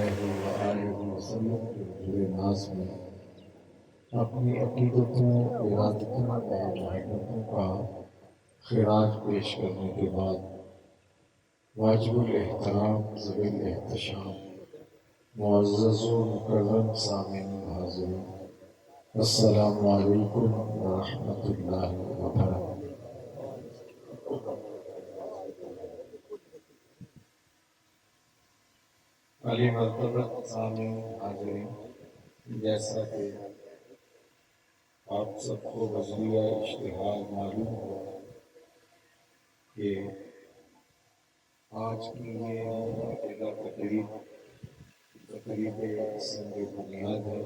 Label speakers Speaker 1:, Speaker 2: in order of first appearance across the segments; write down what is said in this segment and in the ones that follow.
Speaker 1: علیہ وآلہ وسلم کے حضور ناز میں اپنی عقیدتوں، ارادتوں اور محبتوں کا خراج پیش کرنے کے بعد واجب الاحترام ذوی الاحتشام معزز و مکرم سامعین حاضرین، السلام علیکم ورحمۃ اللہ وبرکاتہ۔ علی مرتبہ سامعین حاضرین، جیسا کہ آپ سب کو بذریعہ اشتہار معلوم ہوا کہ آج کی یہ منعقدہ تقریب سنگ بنیاد ہے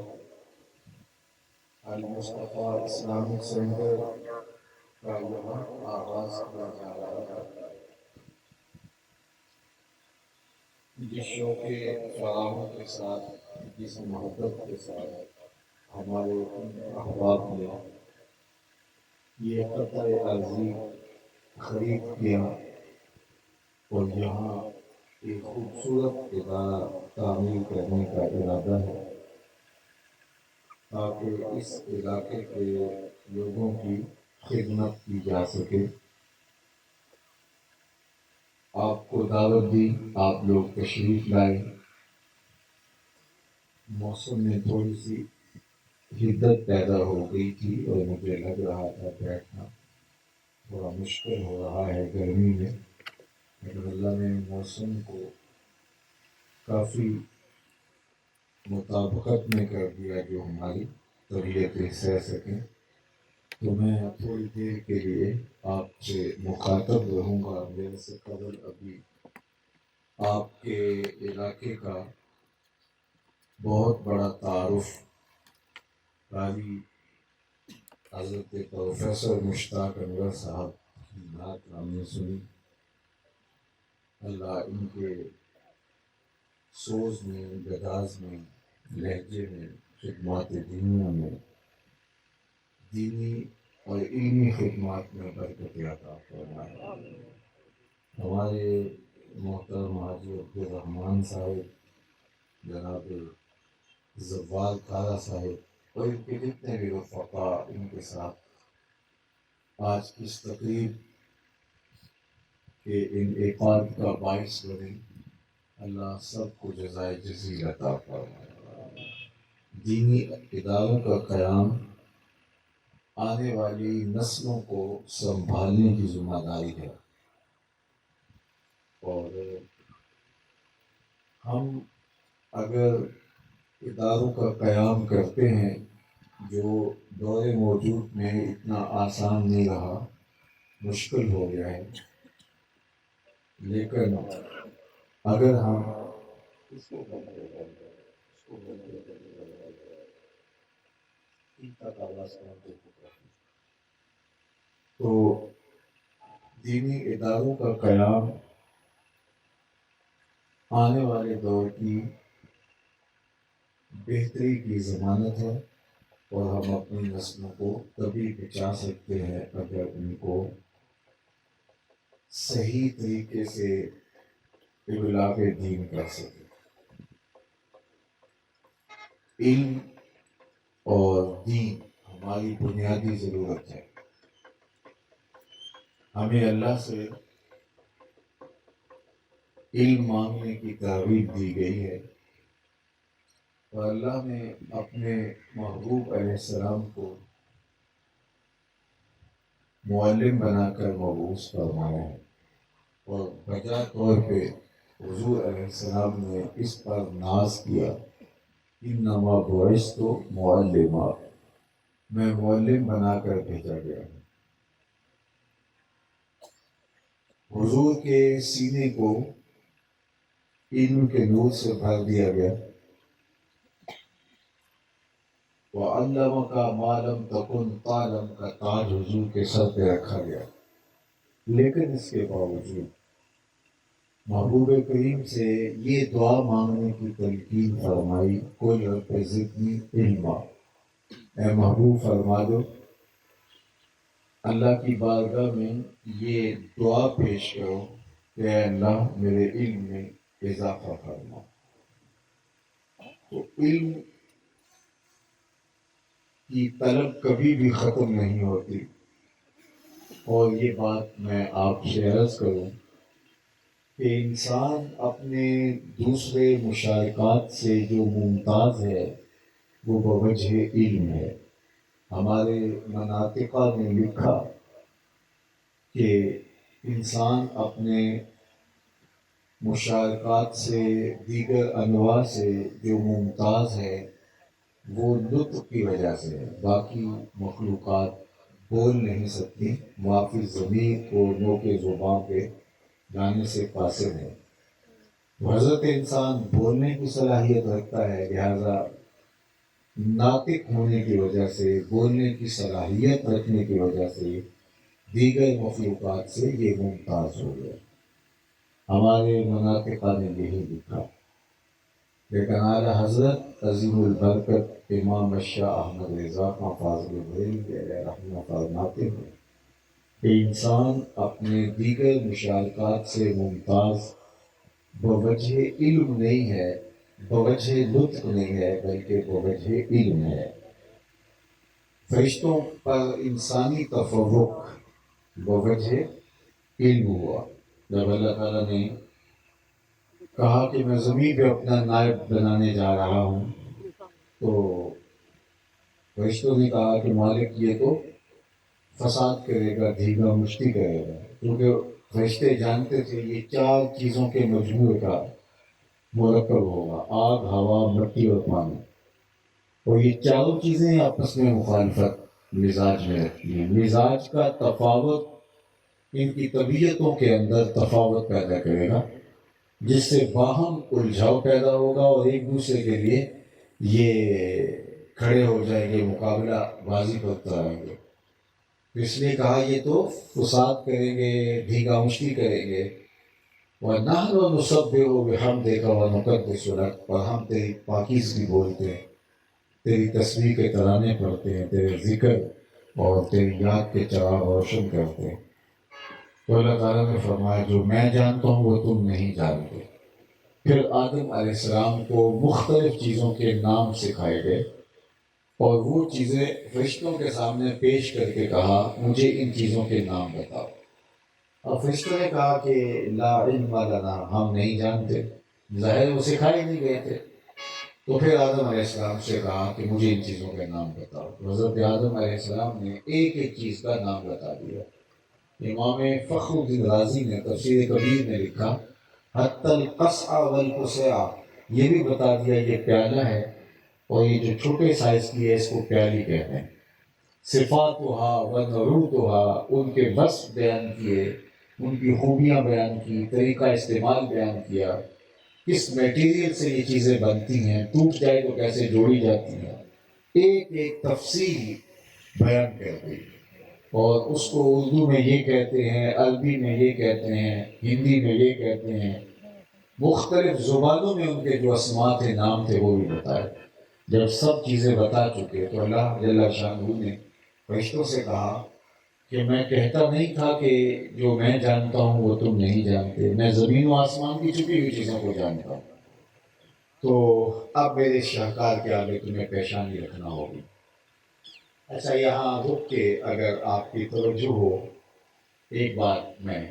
Speaker 1: المصطفیٰ اسلامک سینٹر کا یہاں آغاز کیا جا رہا ہے، جس شوق فراہم کے ساتھ، جس محبت کے ساتھ ہمارے احباب نے یہ قطع عرضی خرید کیا اور یہاں ایک خوبصورت ادارہ تعمیر کرنے کا ارادہ ہے تاکہ اس علاقے کے لوگوں کی خدمت کی جا سکے۔ آپ کو دعوت دی، آپ لوگ تشریف لائے۔ موسم میں تھوڑی سی حدت پیدا ہو گئی تھی اور مجھے لگ رہا تھا بیٹھنا تھوڑا مشکل ہو رہا ہے گرمی میں، لیکن اللہ نے موسم کو کافی مطابقت میں کر دیا جو ہماری طبیعتیں سہ سکیں، تو میں تھوڑی دیر کے لیے آپ سے مخاطب رہوں گا۔ میرے سے قبل ابھی آپ کے علاقے کا بہت بڑا تعارف قاری حضرت پروفیسر مشتاق انور صاحب کی بات ہم نے سنی۔ اللہ ان کے سوز میں، گداز میں، لہجے میں، خدمات دینیہ میں، دینی اور علمی خدمات میں برکت عطا فرمائے۔ ہمارے محترم حاجی عبدالرحمن صاحب، جناب زوال کارا صاحب اور ان کے جتنے بھی رفقاء ان کے ساتھ آج اس تقریب کے انعقاد کا باعث بنے، اللہ سب کو جزائے جزیل عطا فرمائے۔ دینی اداروں کا قیام آنے والی نسلوں کو سنبھالنے کی ذمہ داری ہے، اور ہم اگر اداروں کا قیام کرتے ہیں جو دور موجود میں اتنا آسان نہیں رہا، مشکل ہو گیا ہے، لیکن اگر ہم تو دینی اداروں کا قیام آنے والے دور کی بہتری کی ضمانت ہے، اور ہم اپنی نسلوں کو تبھی بچا سکتے ہیں اگر ان کو صحیح طریقے سے ابلاغ دین کر سکیں۔ علم اور دین ہماری بنیادی ضرورت ہے۔ ہمیں اللہ سے علم مانگنے کی ترغیب دی گئی ہے، اور اللہ نے اپنے محبوب علیہ السلام کو معلم بنا کر مبعوث فرمایا ہے، اور بجا طور پہ حضور علیہ السلام نے اس پر ناز کیا، انما بعثت معلما، میں معلم بنا کر بھیجا گیا ہوں۔ حضور کے سینے کو علم کے نور سے بھر دیا گیا، وَعَلَّمَكَ مَا لَمْ تَكُنْ تَعْلَمْ کا تاج حضور کے سر پہ رکھا گیا، لیکن اس کے باوجود محبوب کریم سے یہ دعا مانگنے کی تلقین فرمائی، قُلْ رَبِّ زِدْنِی عِلْمًا، اے محبوب فرما دو اللہ کی بارگاہ میں یہ دعا پیش کرو کہ اے اللہ میرے علم میں اضافہ فرما۔ علم کی طلب کبھی بھی ختم نہیں ہوتی، اور یہ بات میں آپ سے عرض کروں کہ انسان اپنے دوسرے مشارکات سے جو ممتاز ہے وہ بوجہ علم ہے۔ ہمارے مناطقہ نے لکھا کہ انسان اپنے مشارکات سے، دیگر انواع سے جو ممتاز ہے وہ لطف کی وجہ سے ہے۔ باقی مخلوقات بول نہیں سکتی، معافی ضمیر کو نوک زباں پہ جانے سے قاصر ہے۔ حضرت انسان بولنے کی صلاحیت رکھتا ہے، لہذا ناطق ہونے کی وجہ سے، بولنے کی صلاحیت رکھنے کی وجہ سے دیگر مخلوقات سے یہ ممتاز ہو گیا۔ ہمارے مناطقہ نے یہی لکھا، لیکن اعلیٰ حضرت عظیم البرکت امام شاہ احمد رضا خان فاضل بریلوی علیہ رحمہ فرماتے ہیں کہ انسان اپنے دیگر مشارکات سے ممتاز بوجہ علم نہیں ہے، بوجہ لطف نہیں ہے، بلکہ بوجہ علم ہے۔ فرشتوں پر انسانی تفوق بوجہ علم ہوا۔ جب اللہ تعالیٰ نے کہا کہ میں زمین پہ اپنا نائب بنانے جا رہا ہوں، تو فرشتوں نے کہا کہ مالک یہ تو فساد کرے گا، دھیگا مشتی کرے گا، کیونکہ فرشتے جانتے تھے یہ 4 چیزوں کے مجموعے کا مرکب ہوگا: آگ، ہوا، مٹی اور پانی، اور یہ چاروں چیزیں آپس میں مخالفت مزاج میں رکھتی ہیں۔ مزاج کا تفاوت ان کی طبیعتوں کے اندر تفاوت پیدا کرے گا، جس سے باہم الجھاؤ پیدا ہوگا اور ایک دوسرے کے لیے یہ کھڑے ہو جائیں گے، مقابلہ بازی کرتے رہیں گے۔ اس لیے کہا یہ تو فساد کریں گے، دھیگا مشتی کریں گے۔ وَنَحْنُ نُسَبِّحُ بِحَمْدِكَ وَنُقَدِّسُ لَكَ، اور ہم تیری پاکیزگی بولتے ہیں، تیری تسبیح کے ترانے پڑھتے ہیں، تیرے ذکر اور تیری یاد کے چراغ روشن کرتے ہیں۔ تو اللہ تعالیٰ نے فرمایا جو میں جانتا ہوں وہ تم نہیں جانتے۔ پھر آدم علیہ السلام کو مختلف چیزوں کے نام سکھائے گئے، اور وہ چیزیں فرشتوں کے سامنے پیش کر کے کہا مجھے ان چیزوں کے نام بتاؤ۔ اور فرشتوں نے کہا کہ لا علم لنا، ہم نہیں جانتے، ظاہر وہ سکھائے نہیں گئے تھے۔ تو پھر آدم علیہ السلام سے کہا کہ مجھے ان چیزوں کے نام بتاؤ۔ حضرت آدم علیہ السلام نے ایک ایک چیز کا نام بتا دیا۔ امام فخر الدین رازی نے تفسیر کبیر میں لکھا حتی القصع والقصع، یہ بھی بتا دیا یہ پیالہ ہے، اور یہ جو چھوٹے سائز کی ہے اس کو پیالی کہتے ہیں۔ صفاتہا ونعوتہا، ان کے وصف بیان کیے، ان کی خوبیاں بیان کی، طریقہ استعمال بیان کیا، کس میٹیریل سے یہ چیزیں بنتی ہیں، ٹوٹ جائے تو کیسے جوڑی جاتی ہیں، ایک ایک تفصیل بیان کر دی۔ اور اس کو اردو میں یہ کہتے ہیں، عربی میں یہ کہتے ہیں، ہندی میں یہ کہتے ہیں، مختلف زبانوں میں ان کے جو اسماء تھے، نام تھے، وہ بھی بتائے۔ جب سب چیزیں بتا چکے تو اللہ جل شانہ نے فرشتوں سے کہا کہ میں کہتا نہیں تھا کہ جو میں جانتا ہوں وہ تم نہیں جانتے، میں زمین و آسمان کی چھپی ہوئی چیزوں کو جانتا ہوں۔ تو اب میرے شاہکار کے آگے تمہیں پیشانی رکھنا ہوگی۔ اچھا، یہاں رک کے اگر آپ کی توجہ ہو، ایک بات میں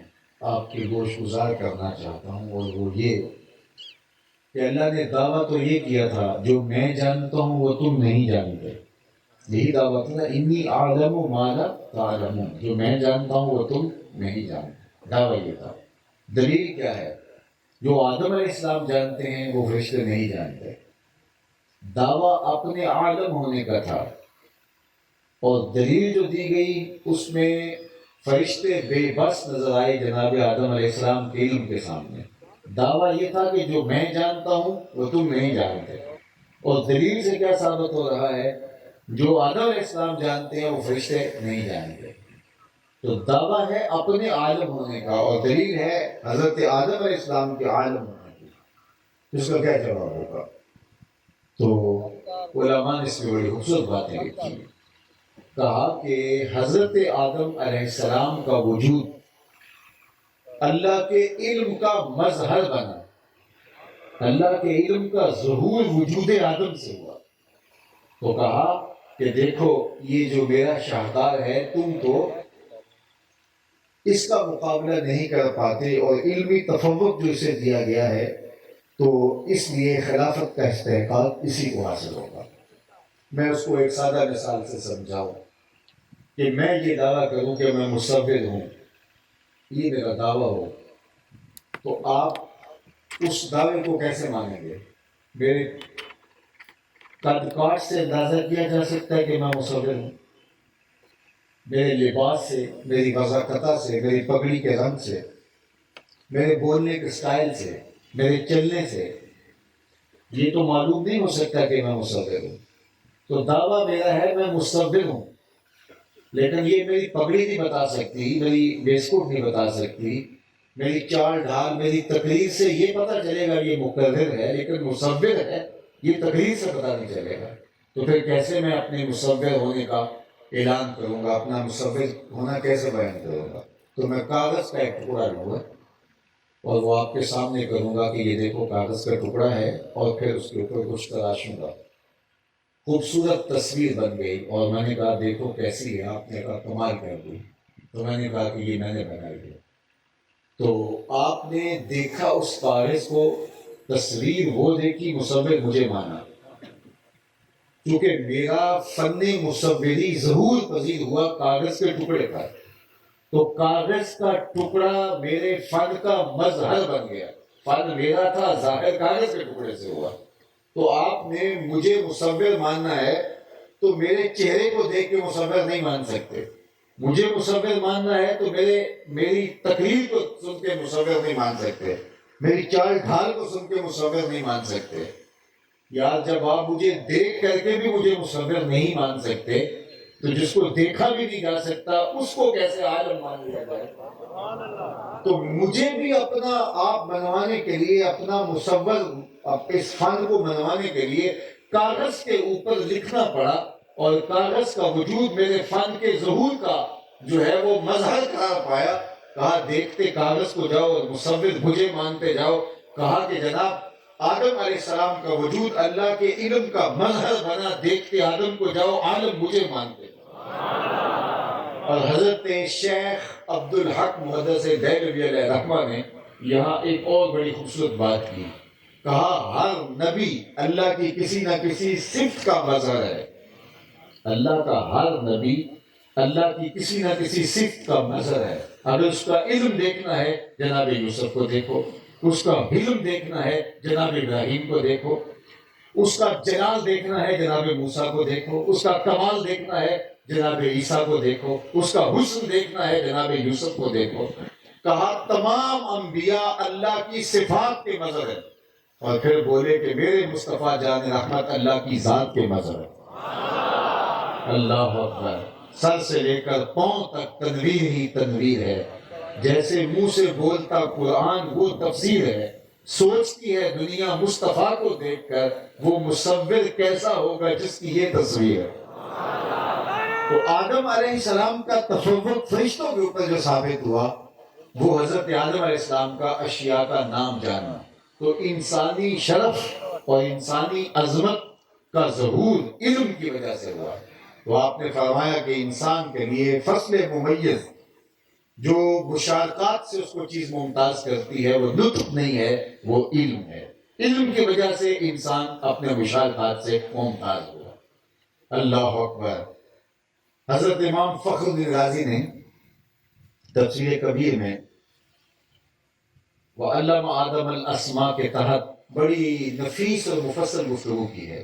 Speaker 1: آپ کی گوش گزار کرنا چاہتا ہوں، اور وہ یہ کہ اللہ نے دعویٰ تو یہ کیا تھا جو میں جانتا ہوں وہ تم نہیں جانتے، یہی دعویٰ تھا نا، انی اعلم ما لا تعلمون، جو میں جانتا ہوں وہ تم نہیں جانتے، دعویٰ یہ تھا۔ دلیل کیا ہے؟ جو آدم علیہ السلام جانتے ہیں وہ فرشتے نہیں جانتے۔ دعویٰ اپنے عالم ہونے کا تھا، اور دلیل جو دی گئی اس میں فرشتے بے بس نظر آئے جناب آدم علیہ السلام کے علم کے سامنے۔ دعویٰ یہ تھا کہ جو میں جانتا ہوں وہ تم نہیں جانتے، اور دلیل سے کیا ثابت ہو رہا ہے؟ جو آدم علیہ السلام جانتے ہیں وہ فرشتے نہیں جانتے۔ تو دعویٰ ہے اپنے عالم ہونے کا، اور دلیل ہے حضرت آدم علیہ السلام کے عالم ہونے کی۔ اس کا کیا جواب ہوگا؟ تو علماء نے اس میں بڑی خوبصورت باتیں لکھی، کہا کہ حضرت آدم علیہ السلام کا وجود اللہ کے علم کا مظہر بنا، اللہ کے علم کا ظہور وجود آدم سے ہوا. تو کہا کہ دیکھو یہ جو میرا شاہکار ہے تم تو اس کا مقابلہ نہیں کر پاتے، اور علمی تفوق جو اسے دیا گیا ہے تو اس لیے خلافت کا استحقاق اسی کو حاصل ہوگا. میں اس کو ایک سادہ مثال سے سمجھاؤں کہ میں یہ دعویٰ کروں کہ میں مصور ہوں، یہ میرا دعویٰ ہو، تو آپ اس دعوے کو کیسے مانیں گے؟ میرے قد کاٹ سے اندازہ کیا جا سکتا ہے کہ میں مصور ہوں. میرے لباس سے، میری وضاقتہ سے، میری پگڑی کے رنگ سے، میرے بولنے کے سٹائل سے، میرے چلنے سے یہ تو معلوم نہیں ہو سکتا کہ میں مصور ہوں. تو دعویٰ میرا ہے میں مصور ہوں، لیکن یہ میری پگڑی نہیں بتا سکتی، میری ویسکوٹ نہیں بتا سکتی، میری چال ڈھال، میری تقریر سے یہ پتہ چلے گا یہ مقرر ہے، لیکن مصور ہے یہ تقریر سے پتہ نہیں چلے گا. تو پھر کیسے میں اپنے مصور ہونے کا اعلان کروں گا، اپنا مصور ہونا کیسے بیان کروں گا؟ تو میں کاغذ کا ایک ٹکڑا لوں گا اور وہ آپ کے سامنے کروں گا کہ یہ دیکھو کاغذ کا ٹکڑا ہے، اور پھر اس کے اوپر کچھ تراشوں گا. خوبصورت تصویر بن گئی، اور میں نے کہا دیکھو کیسی ہے، آپ نے کہا کمال کر دی. تو میں نے کہا کہ یہ میں نے بنائی ہے. تو آپ نے دیکھا اس کاغذ کو، تصویر وہ دیکھی، مصور مجھے مانا. کیونکہ میرا فن مصوری ظہور پذیر ہوا کاغذ کے ٹکڑے پر، تو کاغذ کا ٹکڑا میرے فن کا مظہر بن گیا. فن میرا تھا، ظاہر کاغذ کے ٹکڑے سے ہوا. تو آپ نے مجھے مصور ماننا ہے تو میرے چہرے کو دیکھ کے مصور نہیں مان سکتے. مجھے مصور ماننا ہے تو میری تقریر کو سن کے مصور نہیں مان سکتے، میری چال ڈھال کو سن کے مصور نہیں مان سکتے. یار جب آپ مجھے دیکھ کر کے بھی مجھے مصور نہیں مان سکتے تو جس کو دیکھا بھی نہیں جا سکتا اس کو کیسے عالم مان لیا جائے؟ تو مجھے بھی اپنا آپ بنوانے کے لیے، اپنا مصور اس فن کو بنوانے کے لیے کاغذ کے اوپر لکھنا پڑا، اور کاغذ کا وجود میرے فن کے ظہور کا جو ہے وہ مظہر قرار پایا. کہا دیکھتے کاغذ کو جاؤ اور مصور مجھے مانتے جاؤ. کہا کہ جناب آدم علیہ السلام کا وجود اللہ کے علم کا مظہر بنا، دیکھتے آدم کو جاؤ، عالم مجھے مانتے. اور حضرت شیخ عبدالحق محدث دہلوی علیہ رحمہ نے یہاں ایک اور بڑی خوبصورت بات کی. کہا ہر نبی اللہ کی کسی نہ کسی صفت کا مظہر ہے. اللہ کا ہر نبی اللہ کی کسی نہ کسی صفت کا مظہر ہے. اگر اس کا علم دیکھنا ہے جناب یوسف کو دیکھو، اس کا حلم دیکھنا ہے جناب ابراہیم کو دیکھو، اس کا جلال دیکھنا ہے جناب موسیٰ کو دیکھو، اس کا کمال دیکھنا ہے جناب عیسیٰ کو دیکھو، اس کا حسن دیکھنا ہے جناب یوسف کو دیکھو. کہا تمام انبیاء اللہ کی صفات کے مظہر ہیں، اور پھر بولے کہ میرے مصطفیٰ جان رحمت اللہ کی ذات کے مظہر ہیں. اللہ اکبر. سر سے لے کر پاؤں تک تنویر ہی تنویر ہے. جیسے منہ سے بولتا قرآن وہ تفسیر ہے. سوچتی ہے دنیا مصطفیٰ کو دیکھ کر وہ مصور کیسا ہوگا جس کی یہ تصویر ہے. تو آدم علیہ السلام کا تفوق فرشتوں کے اوپر جو ثابت ہوا وہ حضرت آدم علیہ السلام کا اشیاء کا نام جاننا. تو انسانی شرف اور انسانی عظمت کا ظہور علم کی وجہ سے ہوا. تو آپ نے فرمایا کہ انسان کے لیے فصل ممیز جو مشارکات سے اس کو چیز ممتاز کرتی ہے وہ لطف نہیں ہے، وہ علم ہے. علم کی وجہ سے انسان اپنے مشارکات سے ممتاز ہوا. اللہ اکبر. حضرت امام فخر الدین رازی نے تفسیر کبیر میں وَعَلَّمَ آدَمَ الْأَسْمَاءَ کے تحت بڑی نفیس اور مفصل گفتگو کی ہے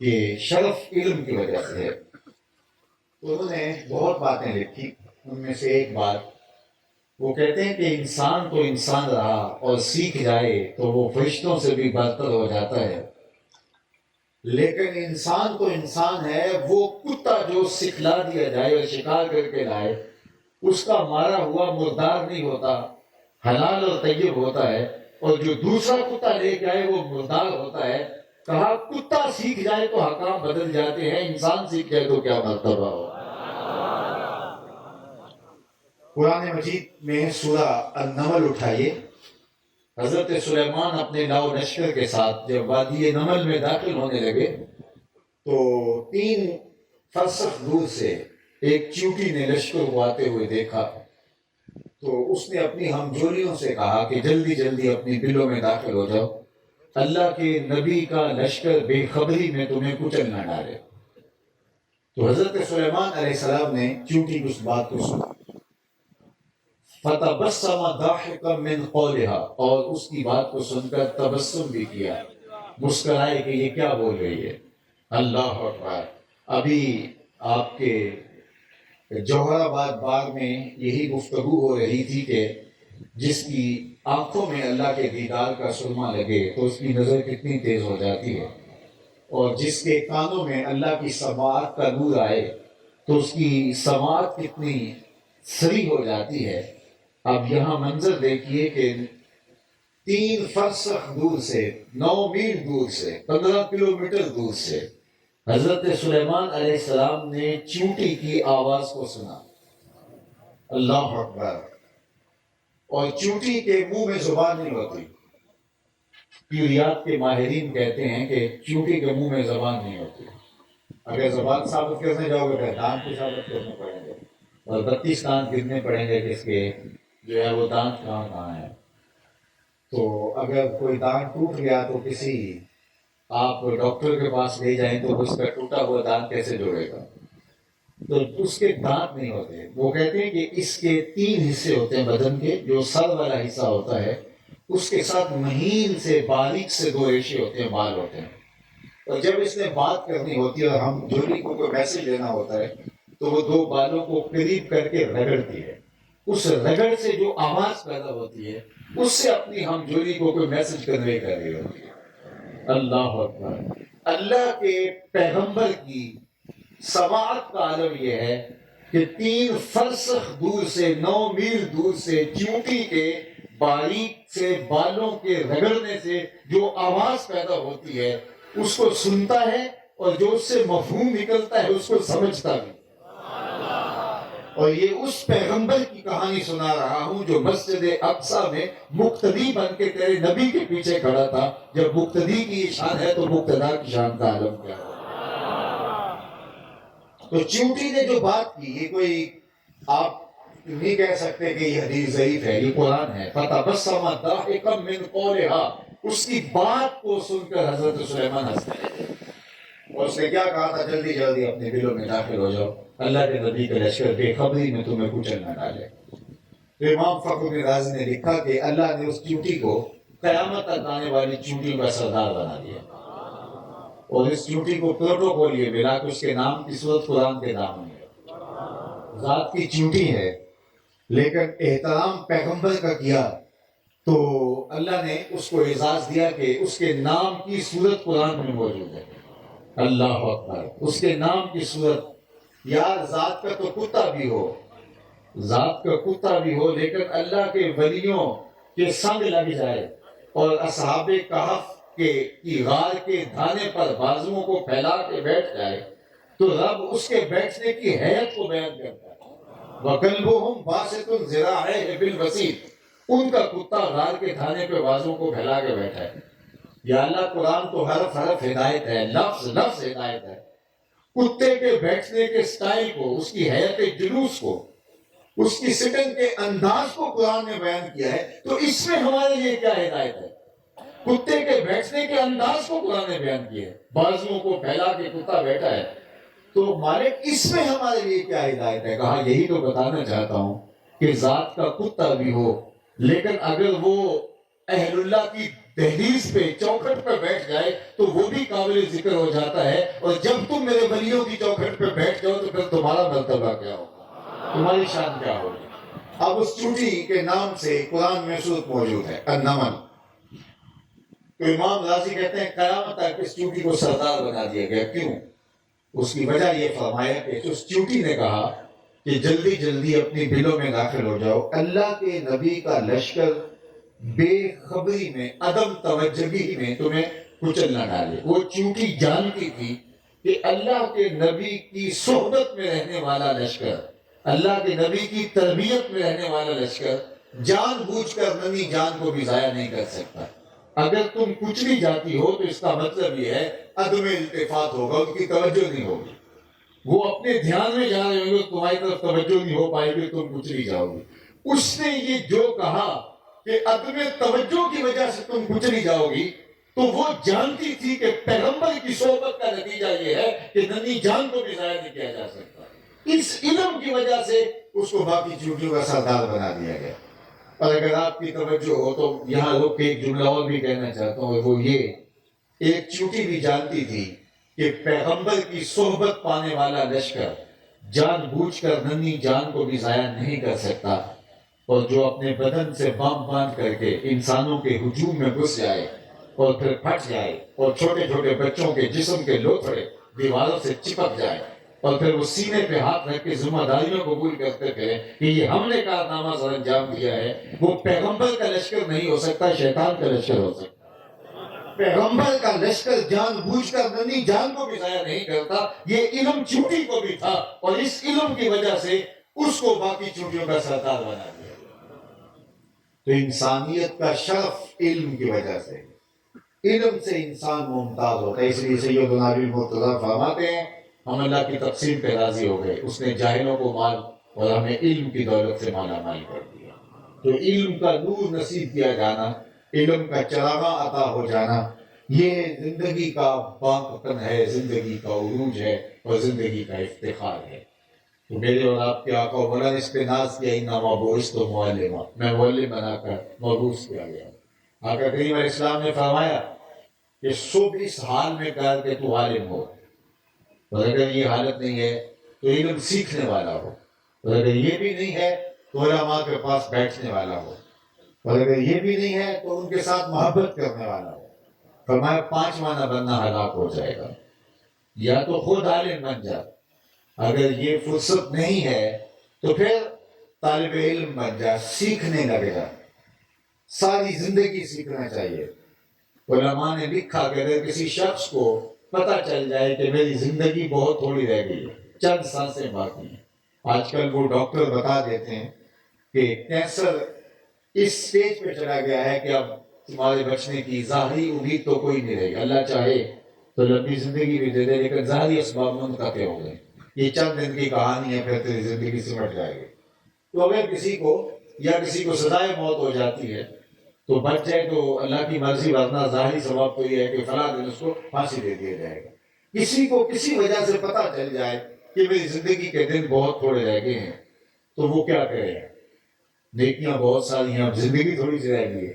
Speaker 1: کہ شرف علم کی وجہ سے ہے. انہوں نے بہت باتیں لکھی، ان میں سے ایک بات وہ کہتے ہیں کہ انسان تو انسان رہا اور سیکھ جائے تو وہ فرشتوں سے بھی برتر ہو جاتا ہے، لیکن انسان تو انسان ہے، وہ کتا جو سکھلا دیا جائے اور شکار کر کے لائے اس کا مارا ہوا مردار نہیں ہوتا، حلال اور طیب ہوتا ہے، اور جو دوسرا کتا لے کے آئے وہ مردار ہوتا ہے. کہا کتا سیکھ جائے تو حکام بدل جاتے ہیں، انسان سیکھ جائے تو کیا مرتبہ ہو. قرآن مجید میں سورہ النمل اٹھائیے، حضرت سلیمان اپنے لاؤ لشکر کے ساتھ جب وادی نمل میں داخل ہونے لگے تو 3 فرسخ دور سے ایک چیونٹی نے لشکر کو آتے ہوئے دیکھا، تو اس نے اپنی ہمجولیوں سے کہا کہ جلدی جلدی اپنی بلوں میں داخل ہو جاؤ، اللہ کے نبی کا لشکر بے خبری میں تمہیں کچل نہ ڈالے۔ تو حضرت سلیمان علیہ السلام نے چیونٹی کی اس بات کو سنا، فَتَبَسَّمَ ضَاحِكًا مِّن قَوْلِهَا، اور اس کی بات کو سن کر تبسم بھی کیا، مسکرائے کہ یہ کیا بول رہی ہے۔ اللہ اکبر۔ ابھی آپ کے جوہر آباد باغ میں یہی گفتگو ہو رہی تھی کہ جس کی آنکھوں میں اللہ کے دیدار کا سرما لگے تو اس کی نظر کتنی تیز ہو جاتی ہے، اور جس کے کانوں میں اللہ کی سماعت کا نور آئے تو اس کی سماعت کتنی سری ہو جاتی ہے۔ اب یہاں منظر دیکھیے کہ 3 فرسخ دور سے، 9 میل دور سے، 15 کلومیٹر دور سے حضرت سلیمان علیہ السلام نے چیونٹی کی آواز کو سنا۔ اللہ اکبر۔ اور چیونٹی کے منہ میں زبان نہیں ہوتی، طیوریات کے ماہرین کہتے ہیں کہ چیونٹی کے منہ میں زبان نہیں ہوتی، اگر زبان ثابت کرنے جاؤ گے تو دانت بھی ثابت کرنے پڑیں گے، اور 32 دانت گرنے پڑیں گے کس کے، جو ہے وہ دانت کہاں کہاں ہے۔ تو اگر کوئی دانت ٹوٹ گیا تو کسی آپ ڈاکٹر کے پاس لے جائیں تو اس کا ٹوٹا ہوا دانت کیسے جوڑے گا، تو اس کے دانت نہیں ہوتے۔ وہ کہتے ہیں کہ اس کے 3 حصے ہوتے ہیں بدن کے، جو سر والا حصہ ہوتا ہے اس کے ساتھ مہین سے باریک سے 2 ریشے ہوتے ہیں، بال ہوتے ہیں، اور جب اس نے بات کرنی ہوتی ہے اور ہم جولی کو کوئی میسج دینا ہوتا ہے تو وہ 2 بالوں کو قریب کر کے رگڑتی ہے، اس رگڑ سے جو آواز پیدا ہوتی ہے اس سے اپنی ہم جولی کو کوئی میسج کنوے کر رہی ہوتی ہے۔ اللہ اکبر۔ اللہ کے پیغمبر کی سماعت کا عالم یہ ہے کہ 3 فرسخ دور سے، 9 میل دور سے چیونٹی کے باریک سے بالوں کے رگڑنے سے جو آواز پیدا ہوتی ہے اس کو سنتا ہے، اور جو اس سے مفہوم نکلتا ہے اس کو سمجھتا بھی۔ اور یہ اس پیغمبر کی کہانی سنا رہا ہوں جو مسجد اقصی میں مقتدی بن کے تیرے نبی کے پیچھے کھڑا تھا۔ جب مقتدی کی شان ہے تو مقتدا کی شان کا عالم کیا ہے۔ تو چیونٹی نے جو بات کی، یہ کوئی آپ نہیں کہہ سکتے کہ یہ حدیث ضعیف ہے، یہ قرآن ہے۔ فَتَبَسَّمَ ضَاحِكًا مِّن قَوْلِهَا، اس کی بات کو سن کر حضرت سلیمان ہنسنے لگے، اور اس نے کیا کہا تھا، جلدی جلدی اپنے دلوں میں داخل ہو جاؤ، اللہ کے نبی کا لشکر بے خبری میں تمہیں کچل نہ ڈالے۔ تو امام فخر الدین رازی نے لکھا کہ اللہ نے اس چیونٹی کو قیامت تک آنے والی چیونٹیوں کا سردار بنا دیا، اور اس چیونٹی کو پروٹوکول یہ ملا کہ اس کے نام کی صورت قرآن کے نام میں ہے، ذات کی چیونٹی ہے، لیکن احترام پیغمبر کا کیا تو اللہ نے اس کو اعزاز دیا کہ اس کے نام کی صورت قرآن میں موجود ہے۔ اللہ اکبر۔ اس کے نام کی صورت، یار ذات کا تو کتا بھی ہو، ذات کا کتا بھی ہو، لیکن اللہ کے ولیوں کے سنگ لگ جائے اور اصحاب کہف کی غار کے دھانے پر بازوؤں کو پھیلا کے بیٹھ جائے تو رب اس کے بیٹھنے کی حیت کو بیان کرتا ہے۔ وَقَلْبُهُمْ بَاسِطٌ ذِرَاعَيْهِ بِالْوَسِيطِ، ان کا کتا غار کے دھانے پہ بازوؤں کو پھیلا کے بیٹھا ہے۔ یا اللہ، قرآن تو حرف حرف ہدایت ہے، لفظ لفظ ہدایت ہے۔ کتے کے بیٹھنے کے سٹائل کو، اس کی حیت جلوس کو، اس کی سٹنگ کے انداز کو قرآن نے بیان کیا ہے، تو اس میں ہمارے لیے کیا ہدایت ہے؟ کتے کے بیٹھنے کے انداز کو قرآن نے بیان کیا ہے، بازوؤں کو پھیلا کے کتا بیٹھا ہے، تو مالک اس میں ہمارے لیے کیا ہدایت ہے؟ کہا یہی تو بتانا چاہتا ہوں کہ ذات کا کتا بھی ہو، لیکن اگر وہ اہل اللہ کی دہلیز پہ، چوکھٹ پہ بیٹھ جائے تو وہ بھی قابل ذکر ہو جاتا ہے، اور جب تم میرے ولیوں کی چوکھٹ پہ بیٹھ جاؤ تو پھر تمہارا مرتبہ کیا ہوگا، تمہاری شان کیا ہوگی۔ اب اس چیونٹی کے نام سے قرآن میں صورت موجود ہے، النمل۔ تو امام راضی کہتے ہیں قیامت تک اس چیونٹی کو سردار بنا دیا گیا۔ کیوں؟ اس کی وجہ یہ فرمایا کہ اس چیونٹی نے کہا کہ جلدی جلدی اپنی دلوں میں داخل ہو جاؤ، اللہ کے نبی کا لشکر بے خبری میں، عدم توجہی میں تمہیں کچل نہ ڈالے۔ وہ چیونٹی جانتی تھی کہ اللہ کے نبی کی صحبت میں رہنے والا لشکر، اللہ کے نبی کی تربیت میں رہنے والا لشکر جان بوجھ کر ننھی جان کو بھی ضائع نہیں کر سکتا. اگر تم کچلی جاتی ہو تو اس کا مطلب یہ ہے عدم التفات ہوگا، ان کی توجہ نہیں ہوگی، وہ اپنے دھیان میں جا رہے ہوں گے، تمہاری طرف توجہ نہیں ہو پائے گی، تم کچلی جاؤ گی. اس نے یہ جو کہا کہ عدم توجہ کی وجہ سے تم کچلی جاؤ گی، تو وہ جانتی تھی کہ پیغمبر کی صحبت کا نتیجہ یہ ہے کہ ننھی جان کو بھی ضائع نہیں کیا جا سکتا. اس علم کی وجہ سے اس کو باقی چوٹیوں کا سردار بنا دیا گیا. اور اگر آپ کی توجہ ہو تو یہاں رک کے ایک جملہ اور بھی کہنا چاہتا ہوں، وہ یہ، ایک چوٹی بھی جانتی تھی کہ پیغمبر کی صحبت پانے والا لشکر جان بوجھ کر ننھی جان کو بھی ضائع نہیں کر سکتا، اور جو اپنے بدن سے بام باندھ کر کے انسانوں کے ہجوم میں گھس جائے اور پھر پھٹ جائے اور چھوٹے چھوٹے بچوں کے جسم کے لوتھڑے دیواروں سے چپک جائے اور پھر وہ سینے پہ ہاتھ رکھ کے ذمہ داریوں قبول کرتے تھے کہ یہ ہم نے کارنامہ سر انجام دیا ہے، وہ پیغمبر کا لشکر نہیں ہو سکتا، شیطان کا لشکر ہو سکتا. پیغمبر کا لشکر جان بوجھ کر ننھی جان کو بھی ضائع نہیں کرتا. یہ علم چوٹی کو بھی تھا، اور اس علم کی وجہ سے اس کو باقی چوٹیوں کا سردار بنا دیا. تو انسانیت کا شرف علم کی وجہ سے، علم سے انسان ممتاز ہوتا ہے. اس لیے سیدنا علی مرتضیٰ فرماتے ہیں ہم اللہ کی تقسیم پہ راضی ہو گئے، اس نے جاہلوں کو مال اور ہمیں علم کی دولت سے مالا مال کر دیا. تو علم کا نور نصیب کیا جانا، علم کا چراغاں عطا ہو جانا، یہ زندگی کا بانپن ہے، زندگی کا عروج ہے اور زندگی کا افتخار ہے. تو میرے اور آپ کے آقا مولانا اس پہ ناز کیا، انما بعثت معلما، میں معلم بنا کر مبعوث کیا گیا. آقا کریم علیہ السلام نے فرمایا کہ صبح اس حال میں کر کہ تو عالم ہو، اور اگر یہ حالت نہیں ہے تو علم سیکھنے والا ہو، اور اگر یہ بھی نہیں ہے تو علماء کے پاس بیٹھنے والا ہو، اور اگر یہ بھی نہیں ہے تو ان کے ساتھ محبت کرنے والا ہو. فرمایا 5 معنی بننا ہلاک ہو جائے گا. یا تو خود عالم بن جا، اگر یہ فرصت نہیں ہے تو پھر طالب علم بن جا، سیکھنے لگے جا، ساری زندگی سیکھنا چاہیے. علماء نے لکھا کہ اگر کسی شخص کو پتہ چل جائے کہ میری زندگی بہت تھوڑی رہ گئی ہے، چند سانسیں باقی ہیں، آج کل وہ ڈاکٹر بتا دیتے ہیں کہ کینسر اس سٹیج پہ چلا گیا ہے کہ اب تمہارے بچنے کی ظاہری امید تو کوئی نہیں رہی، اللہ چاہے تو لمبی زندگی بھی دے دے لیکن ظاہری اسباب منقطع ہو گئے، یہ چند دن کی کہانی ہے، پھر تیری زندگی سمٹ جائے گی. تو اگر کسی کو سزائے موت ہو جاتی ہے تو بچ جائے تو اللہ کی مرضی، ورنہ ظاہری سبب تو یہ ہے کہ فلاں دن اس کو پھانسی دے دیا جائے گا. کسی کو کسی وجہ سے پتہ چل جائے کہ میری زندگی کے دن بہت تھوڑے رہ گئے ہیں تو وہ کیا کرے گا؟ نیکیاں بہت ساری ہیں، اب زندگی تھوڑی سی رہ گئی ہے.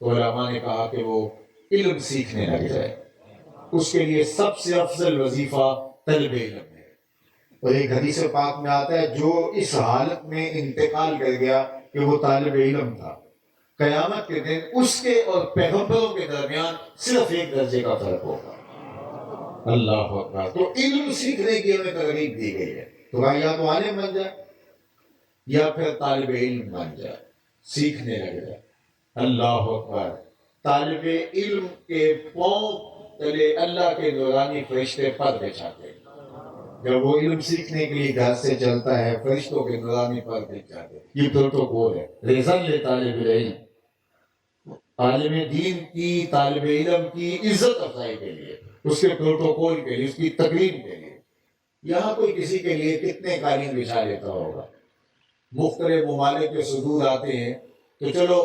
Speaker 1: تو علماء نے کہا کہ وہ علم سیکھنے لگ جائے. اس کے لیے سب سے افضل وظیفہ طلب علم ہے. اور ایک حدیث پاک میں آتا ہے جو اس حالت میں انتقال کر گیا کہ وہ طالب علم تھا، قیامت کے دن اس کے اور پیغمبروں کے درمیان صرف 1 درجے کا فرق ہوگا. اللہ اکبر. تو علم سیکھنے کی ہمیں ترغیب دی گئی ہے. تو کہا یا تو عالم بن جائے یا پھر طالب علم بن جائے، سیکھنے لگ جائے. اللہ اکبر. طالب علم کے پاؤں تلے اللہ کے نورانی فرشتے پر بچھاتے ہیں. جب وہ علم سیکھنے کے لیے گھر سے چلتا ہے، فرشتوں کے نورانی پر بچھ جاتے ہیں. یہ پروٹوکول ہے. رضا لے طالب علم، عالم دین کی، طالب علم کی عزت افزائی کے لیے، اس کے پروٹوکول کے لیے، اس کی تقریم کے لیے. یہاں کوئی کسی کے لیے کتنے قالین بچھا لیتا ہوگا. مختلف ممالک کے صدور آتے ہیں تو چلو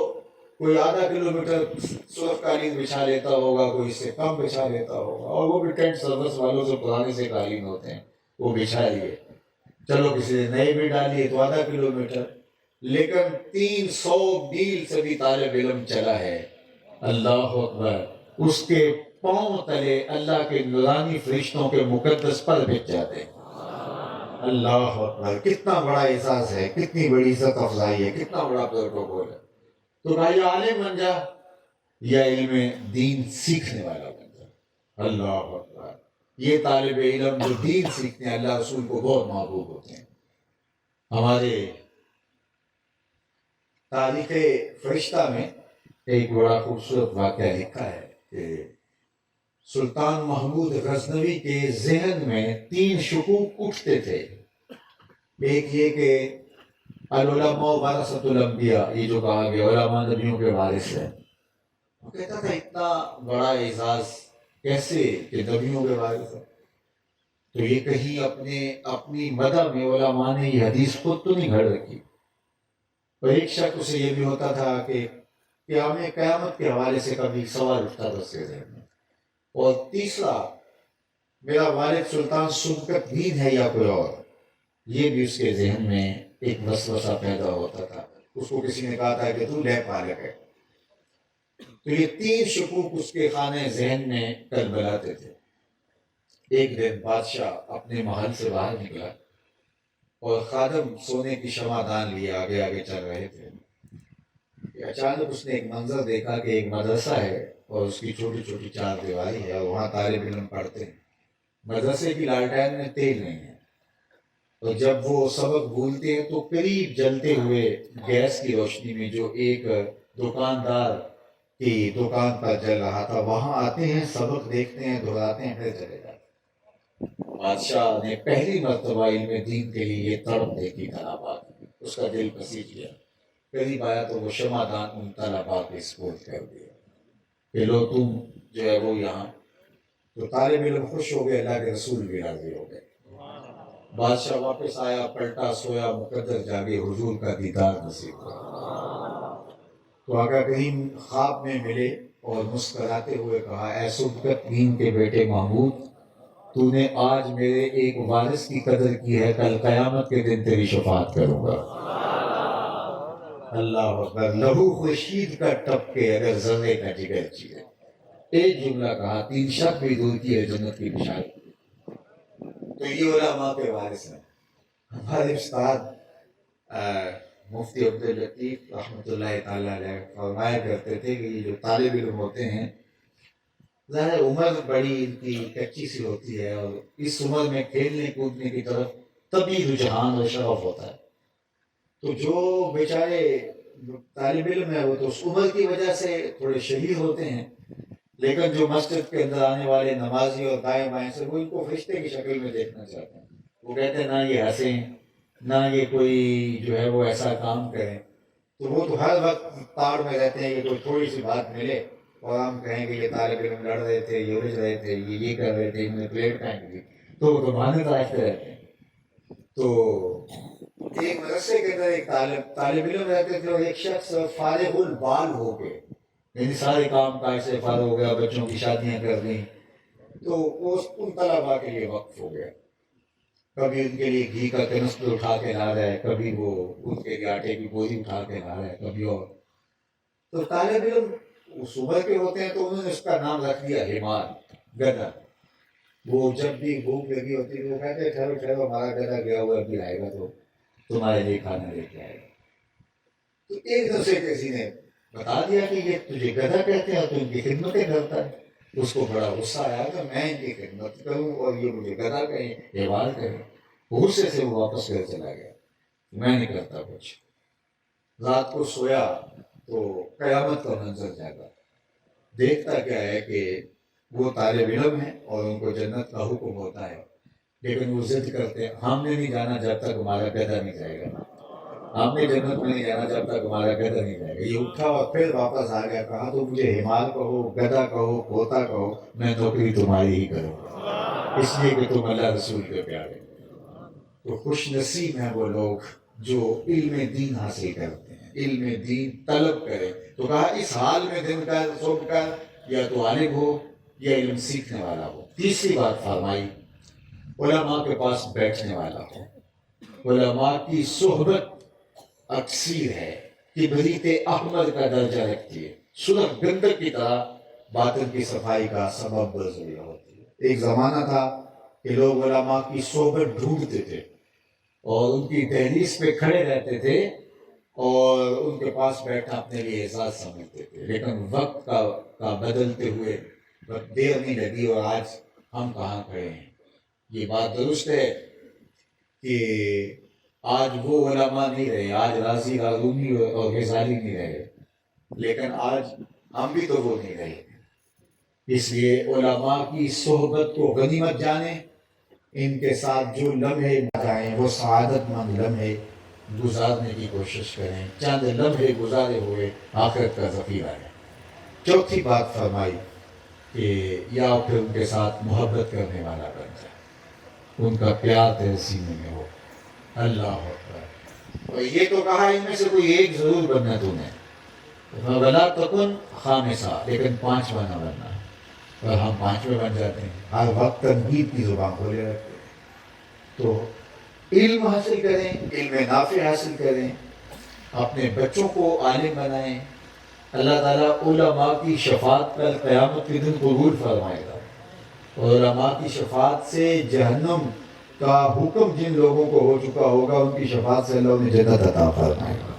Speaker 1: کوئی آدھا کلومیٹر سرخ قالین بچھا لیتا ہوگا، کوئی اس سے کم بچھا لیتا ہوگا، اور وہ بھی ٹینٹ سروس والوں سے پرانے سے قالین ہوتے ہیں، وہ بچھا لیے. چلو کسی نے نئے بھی ڈالیے تو آدھا کلومیٹر، لیکن 300 میل سے بھی طالب علم چلا ہے. اللہ اکبر. اس کے پاؤں تلے اللہ کے نورانی فرشتوں کے مقدس پر بچ جاتے ہیں. اللہ اکبر. کتنا بڑا احساس ہے، کتنی بڑی عزت افزائی ہے، کتنا بڑا پروٹوکول ہے. تو بھائی عالم بن جا یا علم دین سیکھنے والا بن جا. اللہ اکبر. یہ طالب علم جو دین سیکھتے ہیں اللہ رسول کو بہت محبوب ہوتے ہیں. ہمارے تاریخ فرشتہ میں ایک بڑا خوبصورت واقعہ لکھا ہے کہ سلطان محمود غزنوی کے ذہن میں 3 شکوک اٹھتے تھے. ایک یہ کہ العلماء ورثۃ الانبیاء، یہ جو کہا گیا علماء نبیوں کے وارث ہیں، وہ کہتا تھا اتنا بڑا اعزاز کیسے کہ نبیوں کے وارث ہیں؟ تو یہ کہیں اپنی مدح میں علماء نے یہ حدیث خود تو نہیں گھڑ رکھی. اور ایک شک اسے یہ بھی ہوتا تھا کہ قیامت کے حوالے سے کبھی سوال اٹھتا تھا اس کے ذہن میں. اور تیسرا، میرا والد سلطان سبکت دین ہے یا کوئی اور، یہ بھی اس کے ذہن میں ایک وسوسہ پیدا ہوتا تھا. اس کو کسی نے کہا تھا کہ تو لے پالک ہے. تو یہ تین شکوک اس کے خانے ذہن میں کلبلاتے تھے. ایک دن بادشاہ اپنے محل سے باہر نکلا اور خادم سونے کی شمع دان لیے آگے آگے چل رہے تھے. اچانک اس نے ایک منظر دیکھا کہ ایک مدرسہ ہے اور اس کی چھوٹی چھوٹی چار دیواری ہے اور وہاں طالب علم پڑھتے ہیں. مدرسے کی لالٹین میں تیل نہیں ہے، اور جب وہ سبق بھولتے ہیں تو قریب جلتے ہوئے گیس کی روشنی میں جو ایک دکاندار کی دکان پر جل رہا تھا وہاں آتے ہیں، سبق دیکھتے ہیں، دہراتے ہیں، پھر چلے جاتے ہیں. بادشاہ نے پہلی مرتبہ علم دین کے لیے یہ تڑپ دیکھی طلباء کی، اس کا دل پسیج گیا. قریب آیا تو وہ شمع دان ان طلباء کے سپرد کر دیا کہ لو تم جو ہے وہ یہاں. تو طالب علم خوش ہو گئے، اللہ کے رسول بھی راضی ہو گئے. بادشاہ واپس آیا، پلٹا سویا، مقدر جاگے، حضور کا دیدار نصیب ہوا. تو آقا کریم خواب میں ملے اور مسکراتے ہوئے کہا، اے سبکت دین کے بیٹے محمود، تو نے آج میرے ایک وارث کی قدر کی ہے، کل قیامت کے دن تیری شفاعت کروں گا. اللہ اکبر. لہو خورشید کا ٹپ کے اگر ذرے کا جگر چیرے. ایک جملہ کہا، تین شک بھی دور کی ہے، جنت کی بشارت. تو یہ علماء کے وارث ہیں. ہمارے استاد مفتی عبداللطیف رحمۃ اللہ تعالیٰ علیہ فرمایا کرتے تھے کہ یہ جو طالب علم ہوتے ہیں، ظاہر عمر بڑی ان کی کچی سی ہوتی ہے، اور اس عمر میں کھیلنے کودنے کی طرف طبی رجحان اور شغف ہوتا ہے. تو جو بیچارے طالب علم ہیں وہ تو اس عمر کی وجہ سے تھوڑے شہید ہوتے ہیں، لیکن جو مسجد کے اندر آنے والے نمازی اور دائیں بائیں سے وہ ان کو فرشتے کی شکل میں دیکھنا چاہتے ہیں. وہ کہتے ہیں نہ یہ ہنسیں، نہ یہ کوئی جو ہے وہ ایسا کام کریں. تو وہ تو ہر وقت تاڑ میں رہتے ہیں کہ کوئی تھوڑی سی بات ملے اور ہم کہیں کہ یہ طالب علم لڑ رہے تھے، یہ الجھ رہے تھے، یہ کر رہے تھے، انہوں نے پلیٹ پھینک دی، تو وہ تو بہانے تراشتے رہتے ہیں. تو ایک مدرسے کے اندر ایک طالب علم رہتے تھے، اور ایک شخص فارغ البال ہو کے، یعنی سارے کام کاج سے فارغ ہو گیا، بچوں کی شادیاں کر دیں، تو وہ ان طلباء کے لیے وقف ہو گیا. کبھی ان کے لیے گھی کا کنستر اٹھا کے لا رہا ہے، کبھی وہ ان کے لیے آٹے کی بوری اٹھا کے لا رہا ہے، کبھی اور. تو طالب علم اس عمر کے ہوتے ہیں تو انہوں نے اس کا نام رکھ دیا حمار، گدھا. وہ جب بھی بھوک لگی ہوتی ہے وہ کہتے ہیں ٹھہرو ٹھہرو، ہمارا گدھا گیا ہوا ابھی آئے گا تو تمہارے لیے کھانا لے کے آئے گا. تو ایک دوسرے کسی نے بتا دیا کہ یہ تجھے گدھا کہتے ہیں تو ان کی خدمتیں کرتا ہے. اس کو بڑا غصہ آیا کہ میں ان کی خدمت کروں اور یہ مجھے گدھا کہیں، حمار کہیں. غصے سے وہ واپس گھر چلا گیا، میں نہیں کرتا کچھ. رات کو سویا تو قیامت کا منظر جاگا. دیکھتا کیا ہے کہ وہ طالب علم ہیں اور ان کو جنت کا حکم ہوتا ہے، لیکن وہ ضد کرتے ہیں ہم نے نہیں جانا جب تک ہمارا گدھا نہیں جائے گا، ہم نے جنت میں نہیں جانا جب تک ہمارا گدھا نہیں جائے گا. یہ اٹھا اور پھر واپس آ گیا. کہا تو مجھے حمار کہو، گدھا کہو، کھوتا کہو، میں نوکری تمہاری ہی کروں گا، اس لیے کہ تم اللہ رسول کے پیارے. تو خوش نصیب ہیں وہ لوگ جو علم دین حاصل کرتے ہیں، علم دین طلب کریں. تو کہا اس حال میں دن کا صبح کا یا تو عالم ہو یا علم سیکھنے والا ہو. تیسری بات فرمائی، علماء کے پاس بیٹھنے والا ہو. علماء کی صحبت اکثیر ہے، کبریت احمر کا درجہ رکھتی ہے، سرخ گندک کی طرح باطن کی صفائی کا سبب ضروری ہوتی ہے. ایک زمانہ تھا کہ لوگ علماء کی صحبت ڈھونڈتے تھے اور ان کی دہلیز پہ کھڑے رہتے تھے اور ان کے پاس بیٹھنا اپنے لیے اعزاز سمجھتے تھے. لیکن وقت کا بدلتے ہوئے دیر نہیں لگی اور آج ہم کہاں کھڑے ہیں. یہ بات درست ہے کہ آج وہ علماء نہیں رہے، آج رازی رارومی اور غزالی نہیں رہے، لیکن آج ہم بھی تو وہ نہیں رہے. اس لیے علماء کی صحبت کو غنیمت جانیں، ان کے ساتھ جو لمحے جائیں وہ سعادت مند لمحے گزارنے کی کوشش کریں، چند لمحے گزارے ہوئے آخرت کا ذخیرہ ہے۔ چوتھی بات فرمائی کہ یا پھر ان کے ساتھ محبت کرنے والا بن جائے، ان کا پیار تیرے سینے میں ہو۔ اللہ اکبر۔ اور یہ تو کہا ان میں سے کوئی ایک ضرور بننا تو نے، وَلَا تَكُنْ خَامِسًا، لیکن پانچواں نہ بننا۔ اور ہم پانچویں بن جاتے ہیں، ہر وقت تنقید کی زبان کھولے رکھتے ہیں۔ تو علم حاصل کریں، علم نافع حاصل کریں، اپنے بچوں کو عالم بنائیں۔ اللہ تعالیٰ علماء کی شفاعت کل قیامت کے دن قبول فرمائے گا، اور علماء کی شفاعت سے جہنم کا حکم جن لوگوں کو ہو چکا ہوگا ان کی شفاعت سے اللہ انہیں جنت عطا فرمائے گا۔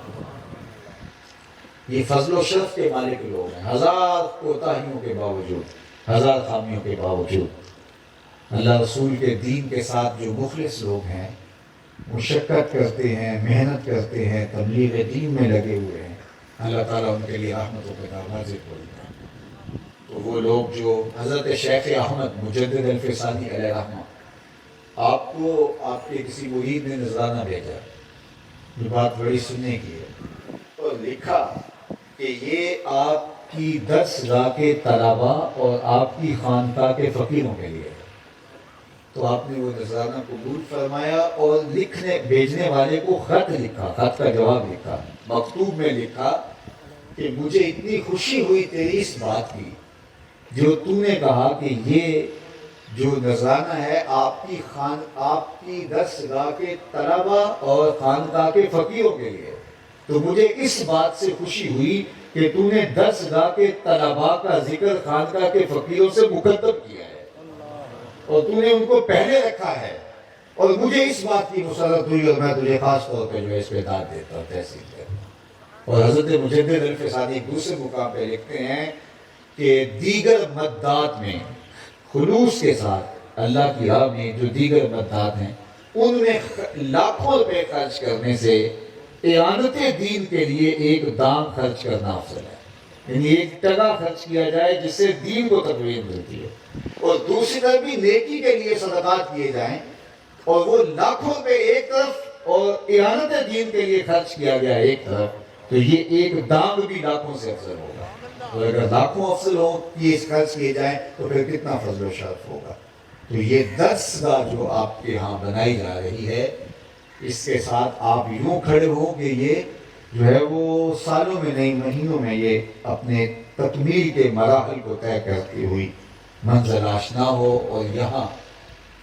Speaker 1: یہ فضل و شرف کے مالک لوگ ہیں، ہزار کوتاہیوں کے باوجود، ہزار خامیوں کے باوجود اللہ رسول کے دین کے ساتھ جو مخلص لوگ ہیں، مشقت کرتے ہیں، محنت کرتے ہیں، تبلیغ دین میں لگے ہوئے ہیں، اللہ تعالیٰ ان کے لیے رحمتوں کے دروازے کھولتا ہے۔ تو وہ لوگ جو حضرت شیخ احمد مجدد الفسانی علیہ رحمہ، آپ کو آپ کے کسی مرید نے نذرانہ بھیجا، یہ بات بڑی سننے کی ہے، اور لکھا کہ یہ آپ کی درسگاہ کے طلباء اور آپ کی خانقاہ کے فقیروں کے لیے ہے۔ تو آپ نے وہ نذرانہ قبول فرمایا اور بھیجنے والے کو خط لکھا، خط کا جواب لکھا، مکتوب میں لکھا کہ مجھے اتنی خوشی ہوئی تیری اس بات کی جو تو نے کہا کہ یہ جو نذرانہ ہے آپ کی درسگاہ کے طلباء اور خانقاہ کے فقیروں کے لیے، تو مجھے اس بات سے خوشی ہوئی کہ تو نے درسگاہ کے طلباء کا ذکر خانقاہ کے فقیروں سے مقدم کیا ہے اور تو نے ان کو پہلے رکھا ہے، اور مجھے اس بات کی مسرت ہوئی اور میں تجھے خاص طور پہ جو اس پہ داد دیتا ہوں، تحسین کرتا ہوں۔ اور حضرت مجدد الفسانی ایک دوسرے مقام پہ لکھتے ہیں کہ دیگر مدات میں خلوص کے ساتھ اللہ کی راہ میں جو دیگر مدات ہیں ان میں لاکھوں روپے خرچ کرنے سے اعانت دین کے لیے ایک دام خرچ کرنا افضل ہے، یعنی ایک ٹکا خرچ کیا جائے جس سے دین کو تقویت ملتی ہے، اور دوسری طرف بھی نیکی کے لیے صدقات کیے جائیں اور وہ لاکھوں روپے ایک طرف اور اعانت دین کے لیے خرچ کیا گیا ایک طرف، تو یہ ایک دام بھی لاکھوں سے افضل ہوگا۔ اور اگر لاکھوں افضل ہوں یہ خرچ کیے جائیں تو پھر کتنا فضل و شرف ہوگا۔ تو یہ درسگاہ جو آپ کے ہاں بنائی جا رہی ہے، اس کے ساتھ آپ یوں کھڑے ہوں کہ یہ جو ہے وہ سالوں میں نہیں مہینوں میں یہ اپنے تکمیل کے مراحل کو طے کرتی ہوئی منزل آشنا ہو۔ اور یہاں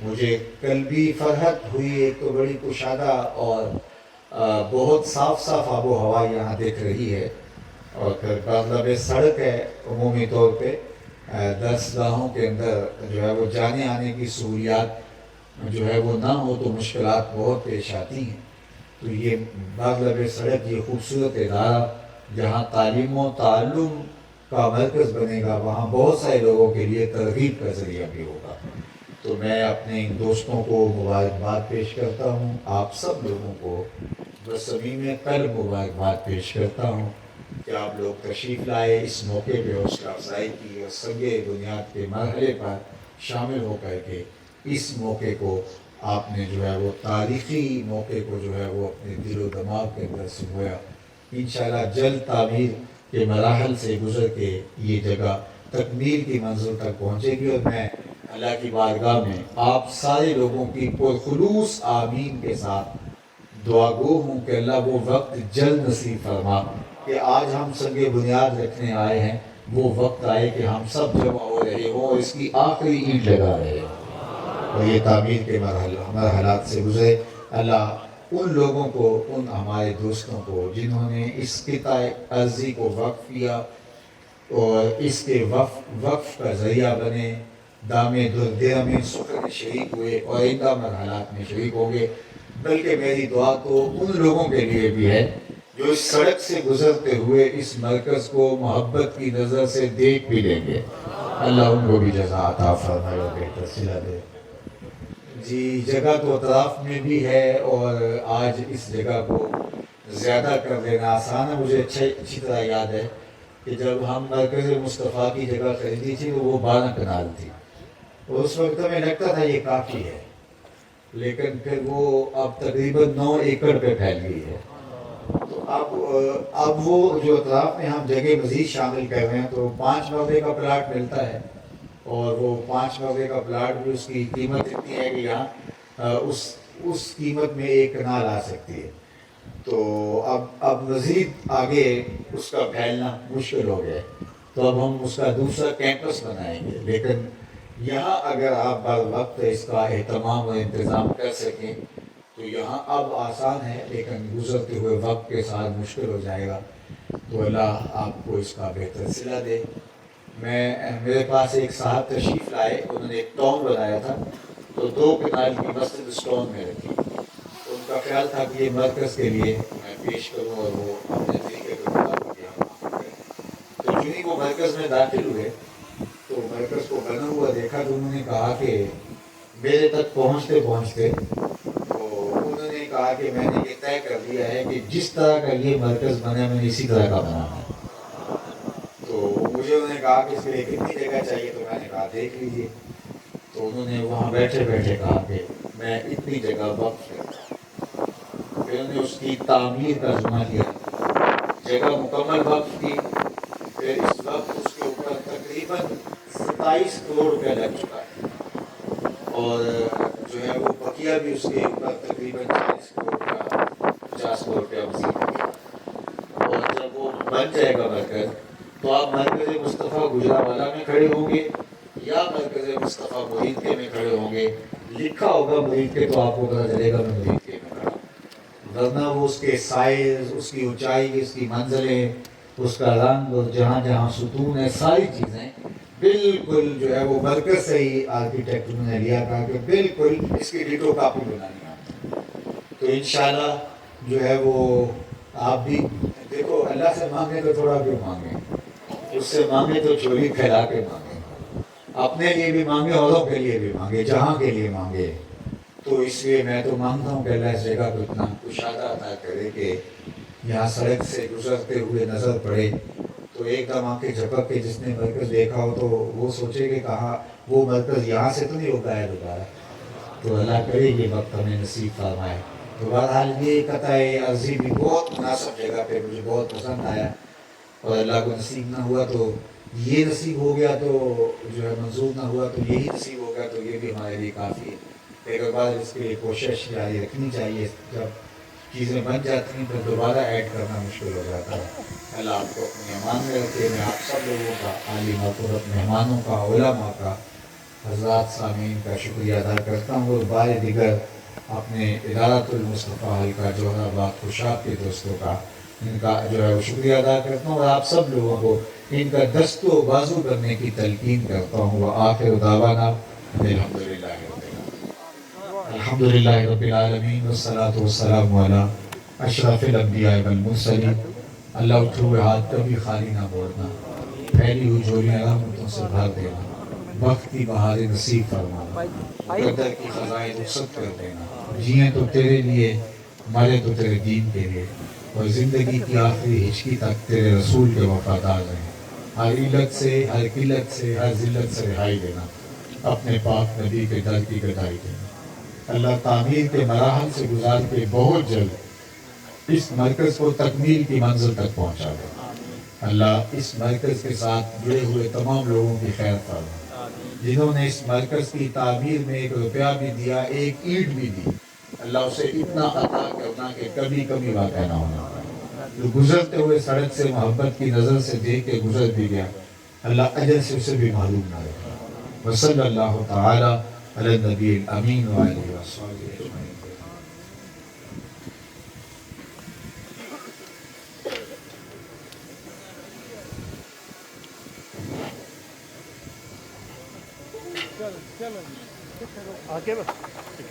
Speaker 1: مجھے کل بھی فرحت ہوئی، ایک تو بڑی کشادہ اور بہت صاف صاف آب و ہوا یہاں دکھ رہی ہے، اور پھر مطلب سڑک ہے عمومی طور پہ درسگاہوں کے اندر جو ہے وہ جانے آنے کی سہولیات جو ہے وہ نہ ہو تو مشکلات بہت پیش آتی ہیں۔ تو یہ مطلب سڑک، یہ خوبصورت ادارہ جہاں تعلیم و تعلم کا مرکز بنے گا، وہاں بہت سارے لوگوں کے لیے ترغیب کا ذریعہ بھی ہوگا۔ تو میں اپنے ان دوستوں کو مبارکباد پیش کرتا ہوں، آپ سب لوگوں کو بصمیم قلب مبارکباد پیش کرتا ہوں کہ آپ لوگ تشریف لائے، اس موقع پہ حوصلہ افزائی کی اور سنگ بنیاد کے مرحلے پر شامل ہو کر کے اس موقع کو آپ نے جو ہے وہ تاریخی موقع کو جو ہے وہ اپنے دل و دماغ کے اندر سنویا۔ انشاءاللہ جلد تعمیر کے مراحل سے گزر کے یہ جگہ تکمیل کی منزل تک پہنچے گی، اور میں اللہ کی بارگاہ میں آپ سارے لوگوں کی پرخلوص آمین کے ساتھ دعا گو ہوں کہ اللہ وہ وقت جلد نصیب فرما کہ آج ہم سنگ بنیاد رکھنے آئے ہیں، وہ وقت آئے کہ ہم سب جمع ہو رہے ہوں اور اس کی آخری اینٹ لگا رہے ہوں اور یہ تعمیر کے مرحلات سے گزرے۔ اللہ ان لوگوں کو، ان ہمارے دوستوں کو جنہوں نے اس قطع ارضی کو وقف کیا اور اس کے وقف کا ذریعہ بنے، دامِ درم میں سکھ میں شریک ہوئے اور آئندہ مرحلات میں شریک ہوں گے، بلکہ میری دعا تو ان لوگوں کے لیے بھی ہے جو اس سڑک سے گزرتے ہوئے اس مرکز کو محبت کی نظر سے دیکھ بھی لیں گے، اللہ ان کو بھی جزا عطا فرمائے اور بہتر صلہ دے۔ جی جگہ تو اطراف میں بھی ہے، اور آج اس جگہ کو زیادہ کر دینا آسان ہے۔ مجھے اچھی طرح یاد ہے کہ جب ہم مرکز مصطفیٰ کی جگہ خریدی تھی تو وہ 12 کنال تھی، اور اس وقت ہمیں لگتا تھا یہ کافی ہے، لیکن پھر وہ اب تقریباً 9 ایکڑ پہ پھیل گئی ہے. تو اب وہ جو اطراف میں ہم جگہ مزید شامل کر رہے ہیں تو 5 مرلے کا پلاٹ ملتا ہے، اور وہ 5 مرلے کا پلاٹ بھی اس کی قیمت اتنی ہے کہ یہاں اس قیمت میں ایک کنال آ سکتی ہے. تو اب مزید آگے اس کا پھیلنا مشکل ہو گیا ہے، تو اب ہم اس کا دوسرا کیمپس بنائیں گے. لیکن یہاں اگر آپ بر وقت اس کا اہتمام و انتظام کر سکیں تو یہاں اب آسان ہے، لیکن گزرتے ہوئے وقت کے ساتھ مشکل ہو جائے گا. تو اللہ آپ کو اس کا بہتر صلہ دے. میرے پاس ایک صاحب تشریف لائے، انہوں نے ایک ٹاؤن بنایا تھا، تو 2 کنال کی مسجد اس ٹاؤن میں رکھی. ان کا خیال تھا کہ یہ مرکز کے لیے میں پیش کروں، اور وہ اپنے طریقے کے مطابق یہاں کریں. تو جو ہی وہ مرکز میں داخل ہوئے تو مرکز کو بنا ہوا دیکھا، تو انہوں نے کہا کہ میرے تک پہنچتے پہنچتے تو انہوں نے کہا کہ میں نے یہ طے کر دیا ہے کہ جس طرح کا یہ مرکز بنا میں نے اسی طرح کا بنانا ہے. تو مجھے انہوں نے کہا کہ اس کے لیے کتنی جگہ چاہیے، تو میں نے کہا دیکھ لیجیے. تو انہوں نے وہاں بیٹھے بیٹھے کہا کہ میں اتنی جگہ وقف کرتا ہوں. پھر انہوں نے اس کی تعمیر کا ذمہ لیا، جگہ مکمل وقف کی. پھر اس وقت اس کے اوپر تقریباً 27 کروڑ روپیہ لگ چکا ہے، اور جو ہے وہ بقیہ بھی اس کے اوپر تقریباً 40 کروڑ کا 50 کروڑ روپیہ مزید کیا. اور جب وہ بن جائے گا مرکز تو آپ مرکز مصطفیٰ گجرانوالہ میں کھڑے ہوں گے یا مرکز مصطفیٰ محیط کے میں کھڑے ہوں گے. لکھا ہوگا محیط کے تو آپ کو پتا چلے گا میں محیط کے میں کھڑا ہوں، ورنہ وہ اس کے سائز، اس کی اونچائی، اس کی منزلیں، اس کا رنگ، اور جہاں جہاں ستون ہے، ساری چیزیں بالکل جو ہے وہ مرکز سے ہی آرکیٹیکٹ نے لیا تھا کہ بالکل اس کی ڈیٹو کاپی بنانی ہے. تو انشاءاللہ جو ہے وہ آپ بھی دیکھو، اللہ سے مانگے تو تھوڑا بھی مانگیں، اس سے مانگے تو چوری پھیلا کے مانگے، اپنے لیے بھی مانگے، اوروں کے لیے بھی مانگے، جہاں کے لیے مانگے. تو اس لیے میں تو مانگتا ہوں کہ اللہ اس جگہ کو اتنا کشادہ عطا کرے کہ یہاں سڑک سے گزرتے ہوئے نظر پڑے تو ایک دم آنکھیں جھپک کے جس نے مرکز دیکھا ہو تو وہ سوچے کہ کہاں وہ مرکز یہاں سے تو نہیں ہوتا ہے دوبارہ. تو اللہ کرے یہ وقت ہمیں نصیب فرمائے. تو بہرحال یہ قطع عرضی بھی بہت مناسب جگہ پہ مجھے بہت پسند آیا، اور اللہ کو نصیب نہ ہوا تو یہ نصیب ہو گیا، تو جو ہے منظور نہ ہوا تو یہی نصیب ہو گیا، تو یہ بھی ہمارے لیے کافی ہے. ایک بار اس کے لیے کوشش جاری رکھنی چاہیے. جب چیزیں بن جاتی ہیں تو دوبارہ ایڈ کرنا مشکل ہو جاتا ہے. اللہ آپ کو اپنے امان میں رکھے. میں آپ سب لوگوں کا، عالی مقبرت مہمانوں کا، علماء کا، حضرات سامعین کا شکریہ ادا کرتا ہوں، اور بار دیگر اپنے ادارۃ المصطفیٰ حلقہ جوہر آباد خوشاب کے دوستوں کا، ان کا جو ہے وہ شکریہ ادا کرتا ہوں، اور آپ سب لوگوں کو ان کا دست و بازو کرنے کی تلقین کرتا ہوں. وآخر دعوانا الحمدللہ رب العالمین، والصلاة والسلام علی اشرف الانبیاء والمرسلین. اللہ اٹھے ہوئے ہاتھ کبھی خالی نہ موڑنا، پھیلی ہوئی جھولیاں رحمتوں سے بھر دینا، وقت کی بہار نصیب فرمانا، مقدر کی خزائن رخصت کر دینا. جیئیں تو تیرے لیے، مرے تو تیرے دین کے لیے، اور زندگی کی آخری ہچکی تک تیرے رسول کے وفادار رہیں. ہر علت سے، ہر قلت سے، ہر ذلت سے رہائی دینا، اپنے پاک نبی کے در کی گدائی دینا. اللہ تعمیر کے مراحل سے گزار کے بہت جلد اس مرکز کو تکمیل کی منزل تک پہنچا دے. اللہ اس مرکز کے ساتھ جڑے ہوئے تمام لوگوں کی خیر فرما. جنہوں نے اس مرکز کی تعمیر میں 1 روپیہ بھی دیا، 1 اینٹ بھی دی، اللہ اسے اتنا عطا کرنا کہ کبھی کبھی واقع نہ ہونا پڑے. جو گزرتے ہوئے سڑک سے محبت کی نظر سے دیکھ کے گزر بھی گیا، اللہ اجر سے اسے بھی معلوم نہ رکھا. وصلی اللہ تعالی علی النبی الامین وآلہ وصحبہ اجمعین.
Speaker 2: آگے بس